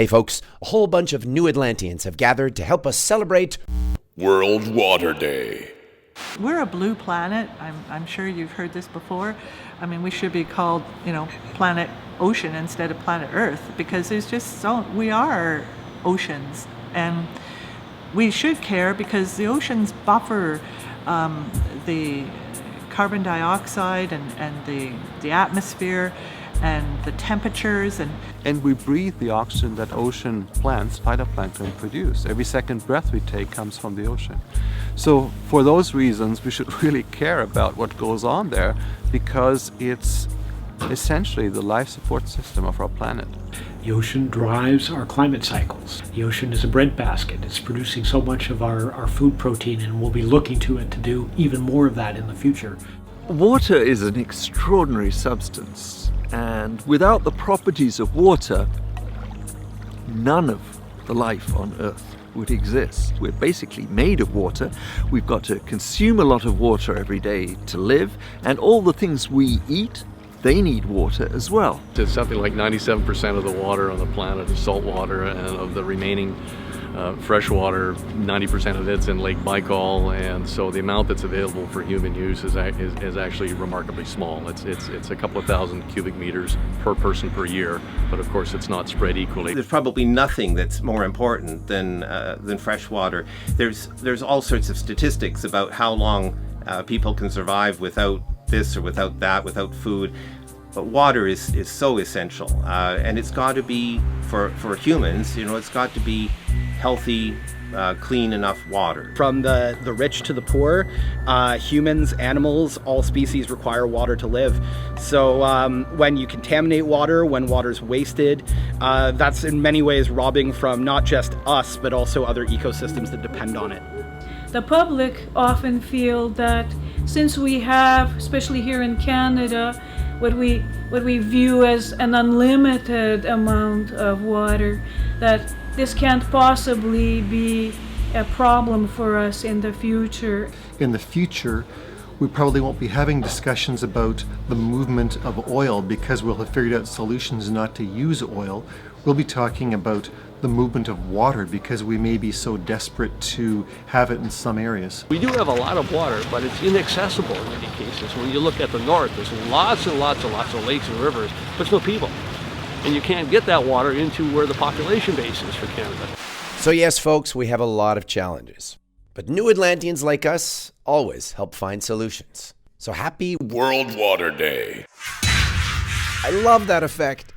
Hey folks, a whole bunch of new Atlanteans have gathered to help us celebrate World Water Day. We're a blue planet. I'm sure you've heard this before. I mean, we should be called, planet Ocean instead of planet Earth, because we are oceans, and we should care because the oceans buffer the carbon dioxide and the atmosphere and the temperatures. And we breathe the oxygen that ocean plants, phytoplankton, produce. Every second breath we take comes from the ocean. So for those reasons, we should really care about what goes on there, because it's essentially the life support system of our planet. The ocean drives our climate cycles. The ocean is a breadbasket. It's producing so much of our food protein, and we'll be looking to it to do even more of that in the future. Water is an extraordinary substance. And without the properties of water, none of the life on Earth would exist. We're basically made of water. We've got to consume a lot of water every day to live, and all the things we eat, they need water as well. It's something like 97% of the water on the planet is salt water, and of the remaining fresh water, 90% of it's in Lake Baikal, and so the amount that's available for human use is actually remarkably small. It's a couple of thousand cubic meters per person per year, but of course it's not spread equally. There's probably nothing that's more important than fresh water. There's all sorts of statistics about how long people can survive without this or without that, without food. But water is so essential, and it's got to be, for humans, it's got to be healthy, clean enough water. From the rich to the poor, humans, animals, all species require water to live. So when you contaminate water, when water's wasted, that's in many ways robbing from not just us, but also other ecosystems that depend on it. The public often feel that since we have, especially here in Canada, what we view as an unlimited amount of water, that this can't possibly be a problem for us in the future. In the future, we probably won't be having discussions about the movement of oil because we'll have figured out solutions not to use oil. We'll be talking about the movement of water because we may be so desperate to have it in some areas. We do have a lot of water, but it's inaccessible in many cases. When you look at the north, there's lots and lots and lots of lakes and rivers, but there's no people. And you can't get that water into where the population base is for Canada. So yes, folks, we have a lot of challenges. But new Atlanteans like us always help find solutions. So happy World Water Day. I love that effect.